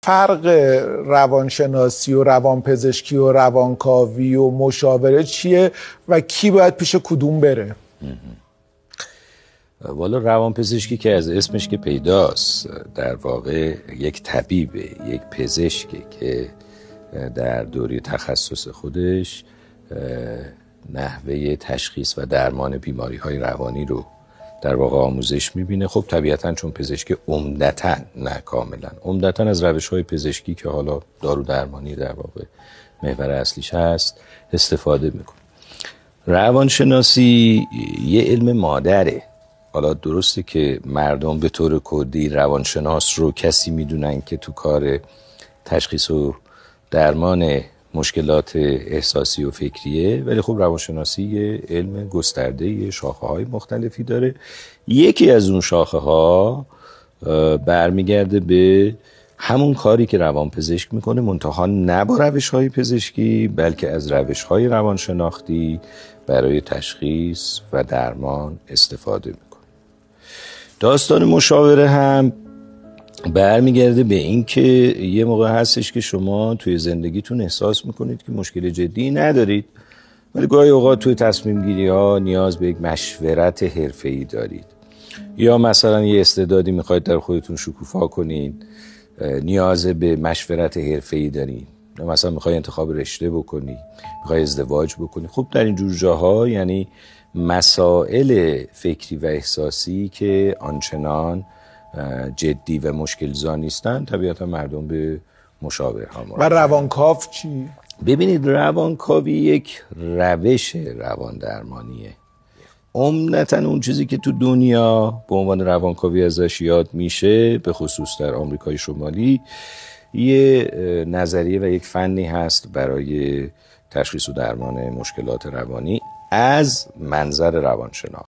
فرق روانشناسی و روانپزشکی و روانکاوی و مشاوره چیه و کی باید پیش کدوم بره؟ والا روانپزشکی که از اسمش که پیداست در واقع یک طبیبه، یک پزشکه که در دوره تخصص خودش نحوه تشخیص و درمان بیماری‌های روانی رو در واقع آموزش می‌بینه. خب طبیعتاً چون پزشک عمدتاً، نه کاملاً، عمدتاً از روش‌های پزشکی که حالا دارو درمانی در واقع محور اصلیش هست استفاده می‌کنه. روانشناسی یه علم مادره. حالا درسته که مردم به طور کلی روانشناس رو کسی میدونن که تو کار تشخیص و درمان مشکلات احساسی و فکریه، ولی خب روانشناسی یه علم گسترده، شاخه‌های مختلفی داره. یکی از اون شاخه‌ها برمیگرده به همون کاری که روانپزشک میکنه، منتها نه با روش‌های پزشکی بلکه از روش‌های روانشناختی برای تشخیص و درمان استفاده میکنه. داستان مشاوره هم برمیگرده به این که یه موقع هستش که شما توی زندگیتون احساس میکنید که مشکل جدی ندارید، ولی گاهی اوقات توی تصمیم گیری ها نیاز به یک مشورت حرفه‌ای دارید، یا مثلا یه استعدادی میخواید در خودتون شکوفا کنین، نیاز به مشورت حرفه‌ای دارید، یا مثلا میخوای انتخاب رشته بکنی، میخوای ازدواج بکنی. خب در این جور جاها یعنی مسائل فکری و احساسی که آنچنان جدی و مشکل‌زا نیستن، طبیعتا مردم به مشاور ها مراجعه. و روانکاو چی؟ ببینید، روانکاوی یک روش روان درمانیه. عمدتاً اون چیزی که تو دنیا به عنوان روانکاوی ازش یاد میشه، به خصوص در آمریکای شمالی، یه نظریه و یک فنی هست برای تشخیص و درمان مشکلات روانی از منظر روانشناخت.